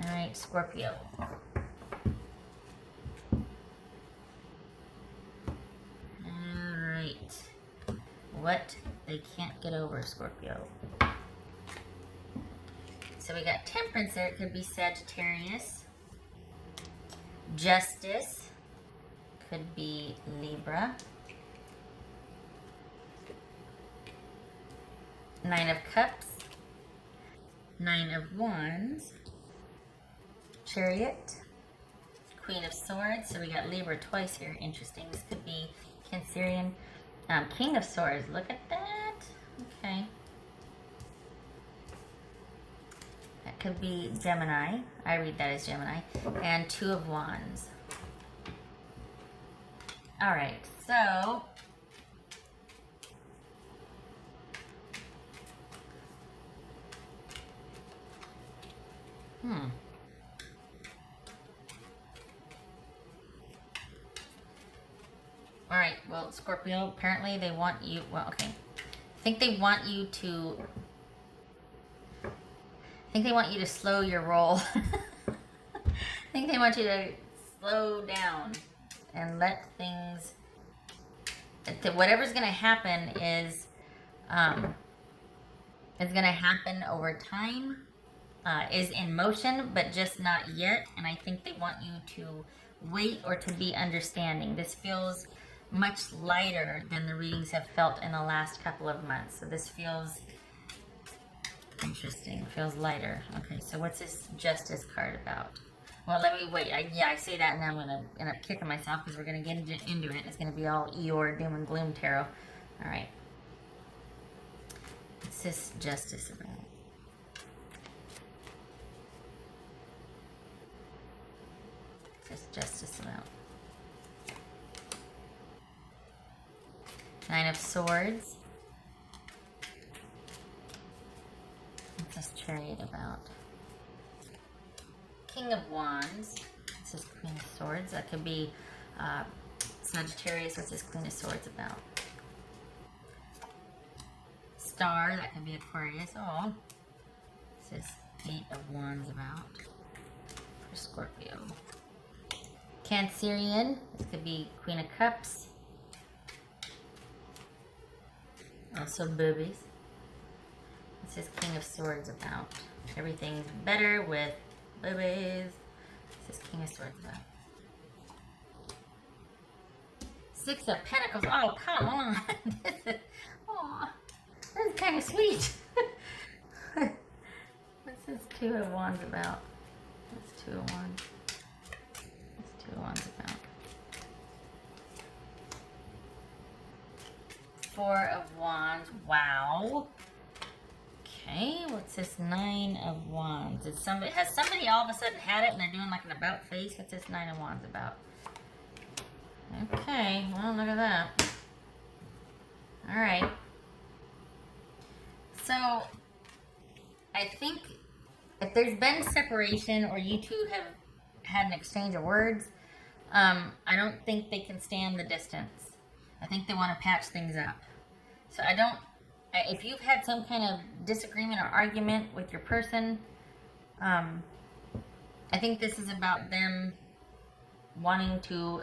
All right, Scorpio. All right. What they can't get over, Scorpio. So we got Temperance there. It could be Sagittarius. Justice could be Libra. Nine of Cups. Nine of Wands. Chariot. Queen of Swords. So we got Libra twice here. Interesting. This could be Cancerian. King of Swords. Look at that. Okay. That could be Gemini. I read that as Gemini. And Two of Wands. All right. So all right, well, Scorpio, apparently they want you, well, okay. I think they want you to slow your roll. I think they want you to slow down and let things, whatever's going to happen is going to happen over time, is in motion, but just not yet. And I think they want you to wait or to be understanding. This feels much lighter than the readings have felt in the last couple of months. So this feels interesting. Feels lighter. Okay, so what's this Justice card about? Well, let me wait. I say that and then I'm going to end up kicking myself because we're going to get into it. It's going to be all Eeyore, Doom and Gloom Tarot. All right. What's this Justice about? What's this Justice about? Nine of Swords. What's this Chariot about? King of Wands. This is Queen of Swords. That could be Sagittarius. What's this Queen of Swords about? Star. That could be Aquarius. Oh. This is Eight of Wands about for Scorpio. Cancerian. This could be Queen of Cups. Also boobies. This is King of Swords about. Everything's better with boobies. This is King of Swords about. Six of Pentacles. Oh, come on. This is kind of sweet. What's this Two of Wands about? What's Two of Wands? What's Two of Wands about? Four of Wands. Wow. Okay, what's this Nine of Wands? Has somebody all of a sudden had it and they're doing like an about face? What's this Nine of Wands about? Okay, well, look at that. All right. So, I think if there's been separation or you two have had an exchange of words, I don't think they can stand the distance. I think they want to patch things up. So if you've had some kind of disagreement or argument with your person, I think this is about them wanting to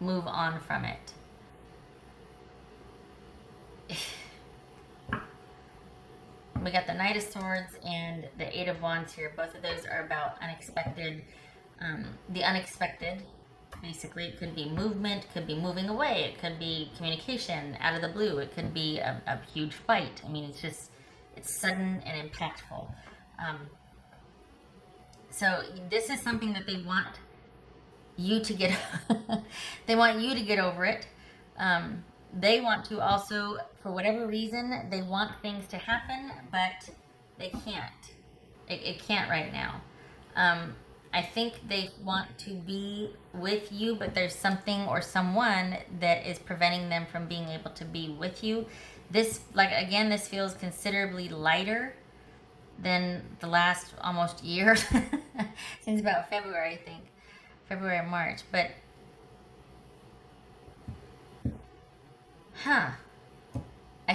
move on from it. We got the Knight of Swords and the Eight of Wands here. Both of those are about unexpected, the unexpected. Basically, it could be movement, could be moving away, it could be communication out of the blue, it could be a huge fight. I mean, it's sudden and impactful. So this is something that they want you to get, they want you to get over it. They want to also, for whatever reason, they want things to happen, but they can't. It can't right now. I think they want to be with you, but there's something or someone that is preventing them from being able to be with you. This, like, again, this feels considerably lighter than the last almost year. Since about February, I think. February or March. But, I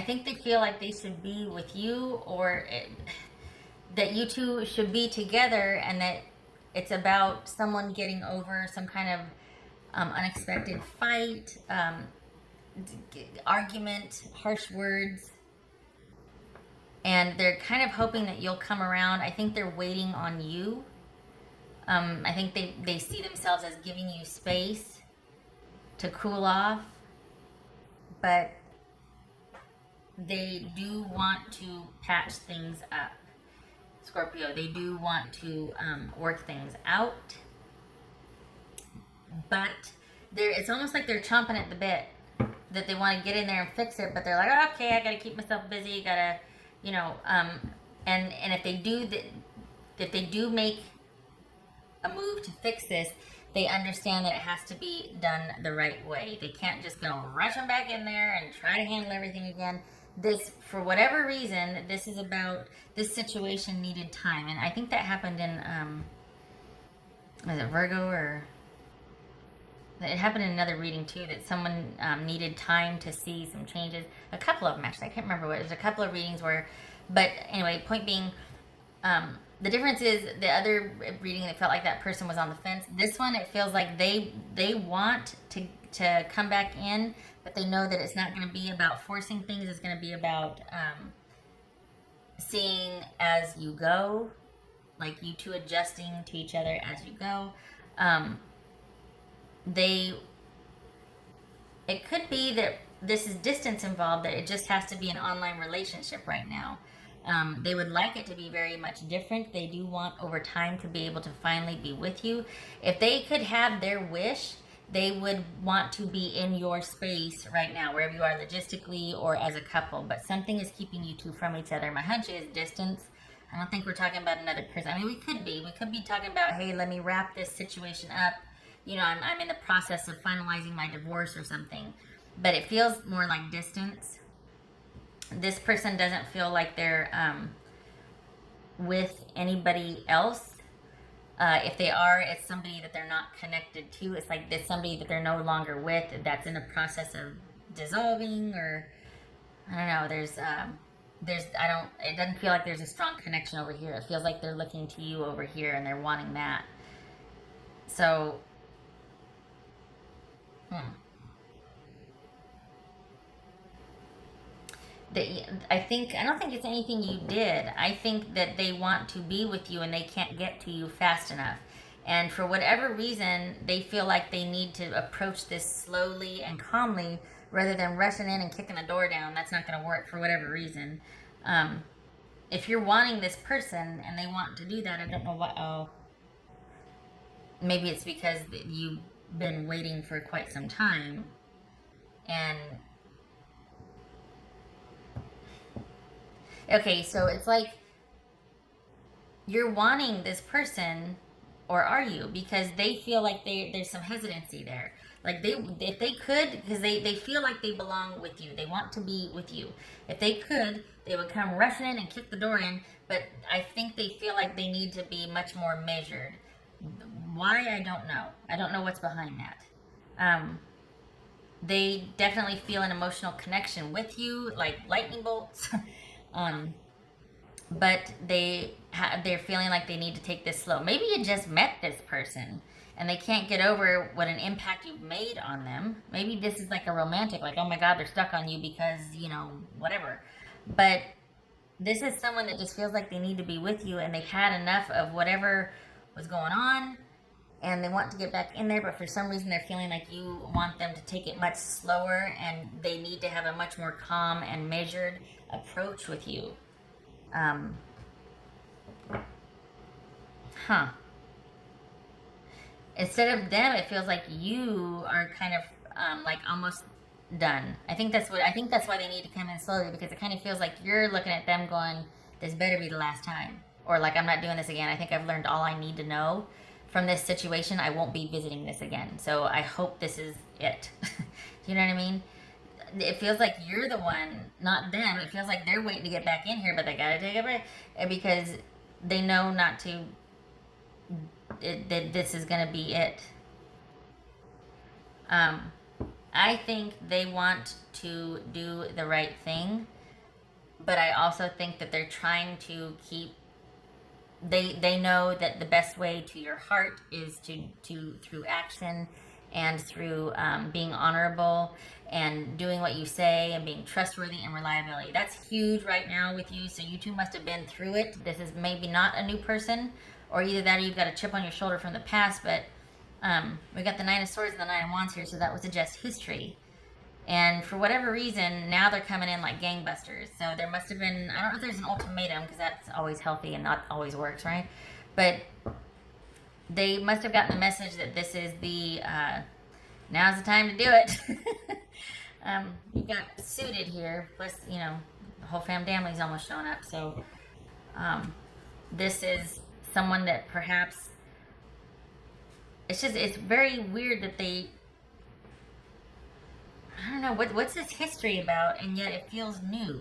think they feel like they should be with you, or that you two should be together, and that it's about someone getting over some kind of unexpected fight, argument, harsh words, and they're kind of hoping that you'll come around. I think they're waiting on you. I think they see themselves as giving you space to cool off, but they do want to patch things up. Scorpio, they do want to work things out, but it's almost like they're chomping at the bit, that they want to get in there and fix it, but they're like, oh, okay, I gotta keep myself busy, gotta, and if they do make a move to fix this, they understand that it has to be done the right way. They can't just go rush them back in there and try to handle everything again. This, for whatever reason, this situation needed time. And I think that happened in, was it Virgo, or it happened in another reading too, that someone needed time to see some changes. A couple of them, actually. I can't remember what. There's a couple of readings where, but anyway, point being, the difference is the other reading, it felt like that person was on the fence. This one, it feels like they want to come back in, but they know that it's not going to be about forcing things. It's going to be about seeing as you go, like you two adjusting to each other as you go. It could be that this is distance involved, that it just has to be an online relationship right now. They would like it to be very much different. They do want over time to be able to finally be with you. If they could have their wish, they would want to be in your space right now, wherever you are logistically or as a couple. But something is keeping you two from each other. My hunch is distance. I don't think we're talking about another person. I mean, we could be. We could be talking about, hey, let me wrap this situation up. I'm in the process of finalizing my divorce or something. But it feels more like distance. This person doesn't feel like they're with anybody else. If they are, it's somebody that they're not connected to. It's like there's somebody that they're no longer with, that's in the process of dissolving, or I don't know. It doesn't feel like there's a strong connection over here. It feels like they're looking to you over here and they're wanting that. So, I don't think it's anything you did. I think that they want to be with you and they can't get to you fast enough. And for whatever reason, they feel like they need to approach this slowly and calmly rather than rushing in and kicking the door down. That's not going to work for whatever reason. If you're wanting this person and they want to do that, I don't know what. Oh, maybe it's because you've been waiting for quite some time. And okay, so it's like you're wanting this person, or are you? Because they feel like there's some hesitancy there. Like if they could, because they feel like they belong with you. They want to be with you. If they could, they would come rushing in and kick the door in. But I think they feel like they need to be much more measured. Why? I don't know. I don't know what's behind that. They definitely feel an emotional connection with you, like lightning bolts. But they're feeling like they need to take this slow. Maybe you just met this person and they can't get over what an impact you've made on them. Maybe this is like a romantic, like, oh my God, they're stuck on you because, whatever. But this is someone that just feels like they need to be with you, and they've had enough of whatever was going on, and they want to get back in there, but for some reason they're feeling like you want them to take it much slower, and they need to have a much more calm and measured approach with you. Instead of them, it feels like you are kind of like almost done. I think that's why they need to come in slowly, because it kind of feels like you're looking at them going, this better be the last time, or like, I'm not doing this again. I think I've learned all I need to know from this situation. I won't be visiting this again. So I hope this is it. You know what I mean? It feels like you're the one, not them. It feels like they're waiting to get back in here, but they gotta take a break because they know not to. That this is gonna be it. I think they want to do the right thing, but I also think that they're trying to keep they know that the best way to your heart is to through action and through being honorable and doing what you say and being trustworthy and reliability. That's huge right now with you. So you two must have been through it. This is maybe not a new person, or either that or you've got a chip on your shoulder from the past. But we got the Nine of Swords and the Nine of Wands here, so that was just history. And for whatever reason, now they're coming in like gangbusters. So there must have been, I don't know if there's an ultimatum, because that's always healthy and not always works, right? But they must have gotten the message that this is the, now's the time to do it. You've got suited here, plus, you know, the whole family's almost showing up. So this is someone that perhaps, it's very weird that they, I don't know, what's this history about, and yet it feels new.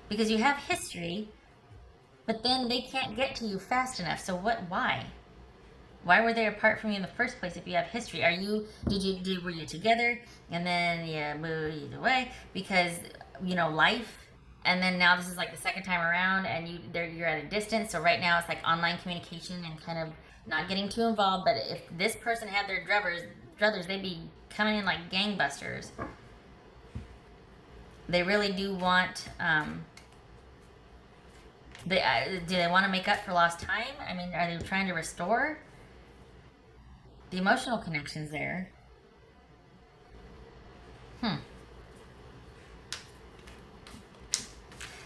Because you have history, but then they can't get to you fast enough. So why? Why were they apart from you in the first place if you have history? Were you together and then you moved away because, you know, life, and then now this is like the second time around and you're at a distance. So right now it's like online communication and kind of not getting too involved. But if this person had their druthers, they'd be coming in like gangbusters. They really do want, do they want to make up for lost time? I mean, are they trying to restore? The emotional connection's there.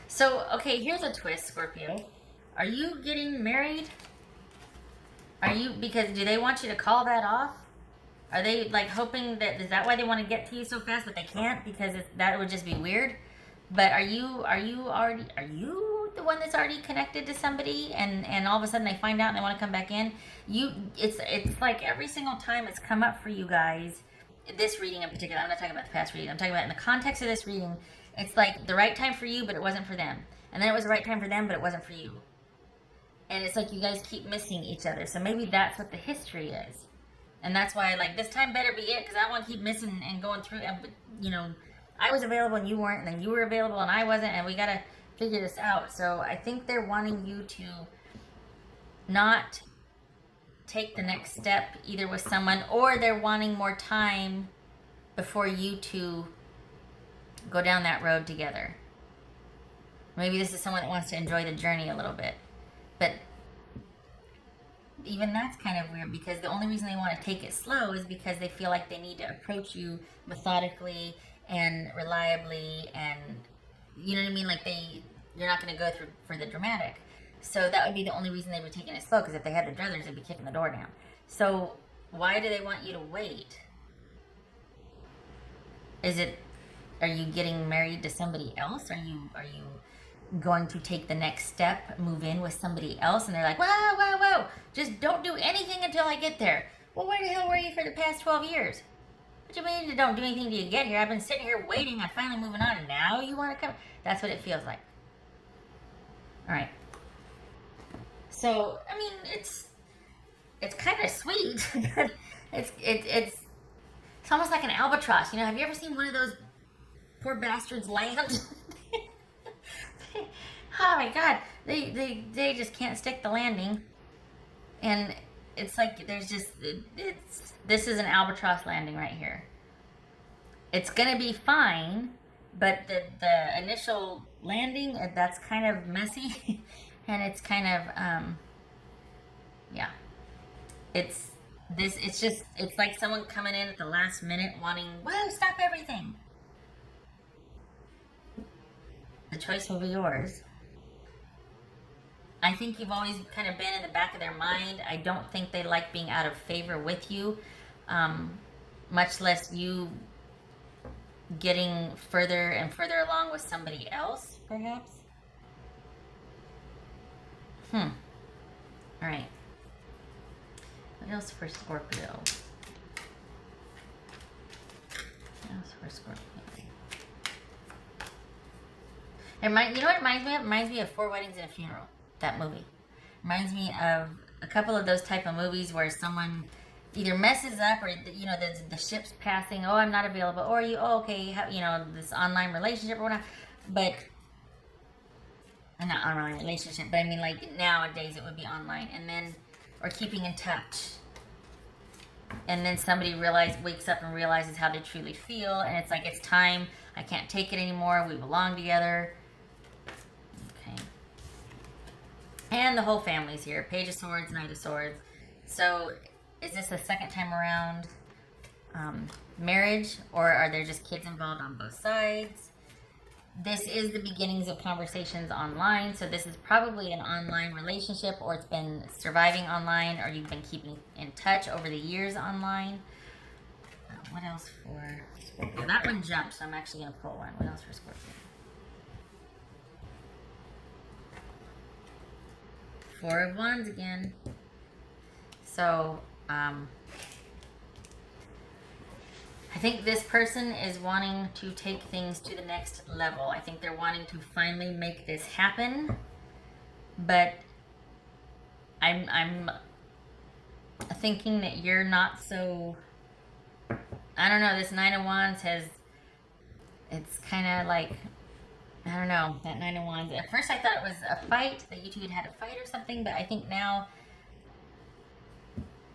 So, okay, here's a twist, Scorpio. Are you getting married? Because do they want you to call that off? Are they like hoping that, is that why they want to get to you so fast, but they can't because that would just be weird? But are you the one that's already connected to somebody, and all of a sudden they find out and they want to come back in? It's like every single time it's come up for you guys, this reading in particular, I'm not talking about the past reading, I'm talking about in the context of this reading, it's like the right time for you, but it wasn't for them. And then it was the right time for them, but it wasn't for you. And it's like you guys keep missing each other. So maybe that's what the history is. And that's why, like, this time better be it, because I don't want to keep missing and going through. And, you know, I was available and you weren't, and then you were available and I wasn't, and we got to figure this out. So I think they're wanting you to not take the next step either with someone, or they're wanting more time before you two go down that road together. Maybe this is someone that wants to enjoy the journey a little bit. But even that's kind of weird, because the only reason they want to take it slow is because they feel like they need to approach you methodically and reliably, and you know what I mean? Like you're not going to go through for the dramatic. So that would be the only reason they were taking it slow, because if they had the druthers, they'd be kicking the door down. So why do they want you to wait? Are you getting married to somebody else? Are you going to take the next step, move in with somebody else? And they're like, whoa, just don't do anything until I get there. Well, where the hell were you for the past 12 years? What do you mean you don't do anything till you get here? I've been sitting here waiting, I'm finally moving on, and now you want to come? That's what it feels like. All right. So, I mean, it's kind of sweet, but it's almost like an albatross. You know, have you ever seen one of those poor bastards land? Oh my God, they just can't stick the landing, and it's like this is an albatross landing right here. It's gonna be fine, but the initial landing, that's kind of messy, and it's kind of yeah. It's like someone coming in at the last minute wanting, whoa, stop everything. The choice will be yours. I think you've always kind of been in the back of their mind. I don't think they like being out of favor with you, much less you getting further and further along with somebody else, perhaps. All right. What else for Scorpio? What else for Scorpio? You know what it reminds me of? It reminds me of Four Weddings and a Funeral, that movie. Reminds me of a couple of those type of movies where someone either messes up, or, you know, the ship's passing, oh, I'm not available, or okay, you know, this online relationship or whatnot. But not online relationship, but I mean like nowadays it would be online, and then, or keeping in touch. And then somebody wakes up and realizes how they truly feel, and it's like, it's time, I can't take it anymore, we belong together. Okay. And the whole family's here. Page of Swords, Knight of Swords. So, is this the second time around marriage, or are there just kids involved on both sides? This is the beginnings of conversations online, so this is probably an online relationship, or it's been surviving online, or you've been keeping in touch over the years online. What else for Scorpio? That one jumped, so I'm actually going to pull one. What else for Scorpio? Four of Wands again. So, I think this person is wanting to take things to the next level. I think they're wanting to finally make this happen. But I'm thinking that you're not so... I don't know, this Nine of Wands it's kind of like, I don't know, that Nine of Wands. At first I thought it was a fight, that you two had a fight or something, but I think now...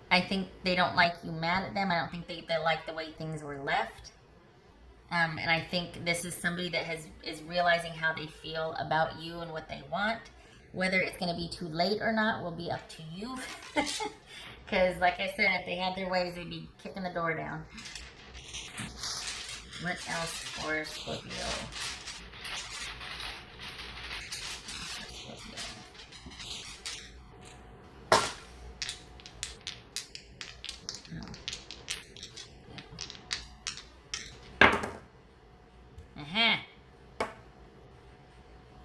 I think they don't like you mad at them. I don't think they like the way things were left. And I think this is somebody that is realizing how they feel about you and what they want. Whether it's going to be too late or not will be up to you. Because, like I said, if they had their ways, they'd be kicking the door down. What else for Scorpio?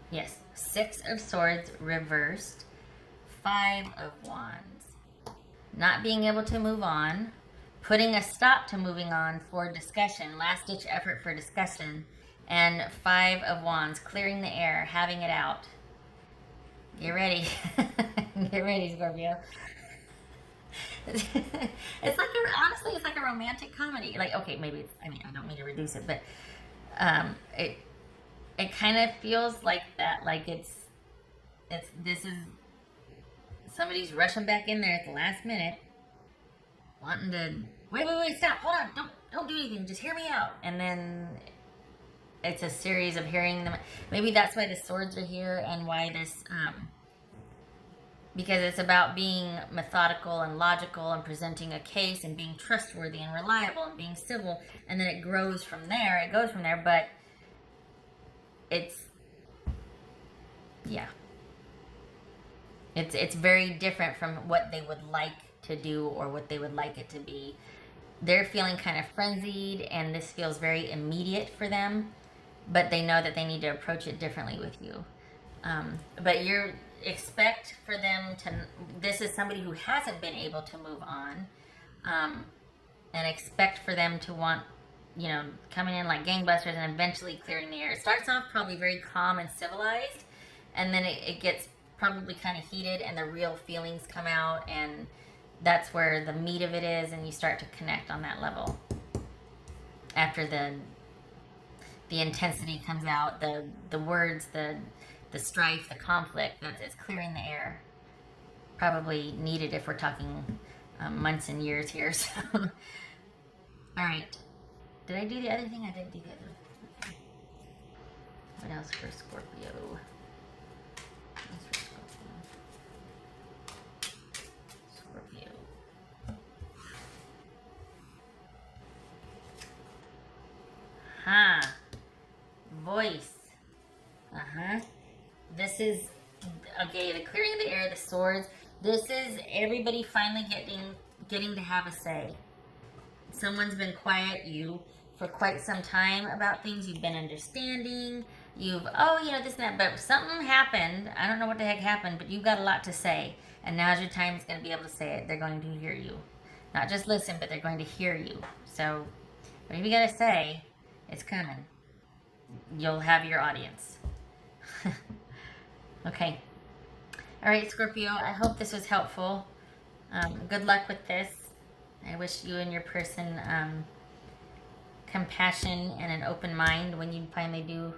Yes, Six of Swords reversed, Five of Wands. Not being able to move on, putting a stop to moving on for discussion, last-ditch effort for discussion, and Five of Wands, clearing the air, having it out. Get ready. Get ready, Scorpio. It's like, honestly, it's like a romantic comedy. Like, okay, maybe it's, I mean, I don't mean to reduce it, but it kind of feels like that. Like this is somebody's rushing back in there at the last minute, wanting to wait, stop, hold on, don't do anything, just hear me out. And then it's a series of hearing them. Maybe that's why the swords are here, and why this because it's about being methodical and logical and presenting a case and being trustworthy and reliable and being civil, and then it grows from there. It goes from there, but it's very different from what they would like to do or what they would like it to be. They're feeling kind of frenzied, and this feels very immediate for them, but they know that they need to approach it differently with you. But you expect for them to, this is somebody who hasn't been able to move on, and expect for them to want, you know, coming in like gangbusters and eventually clearing the air. It starts off probably very calm and civilized, and then it gets probably kind of heated, and the real feelings come out, and that's where the meat of it is, and you start to connect on that level. After the intensity comes out, the words, the strife, the conflict, it's clearing the air. Probably needed if we're talking months and years here. So, all right. Did I do the other thing? I didn't do the other thing. What else for Scorpio? Scorpio. Voice. This is, okay, the clearing of the air, the swords. This is everybody finally getting to have a say. Someone's been quiet you for quite some time about things. You've been understanding. You've, this and that, but something happened. I don't know what the heck happened, but you've got a lot to say. And now's your time is going to be able to say it. They're going to hear you. Not just listen, but they're going to hear you. So, whatever you got to say, it's coming. You'll have your audience. Okay. All right, Scorpio, I hope this was helpful. Good luck with this. I wish you and your person compassion and an open mind when you finally do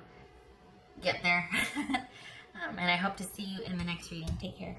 get there. And I hope to see you in the next reading. Take care.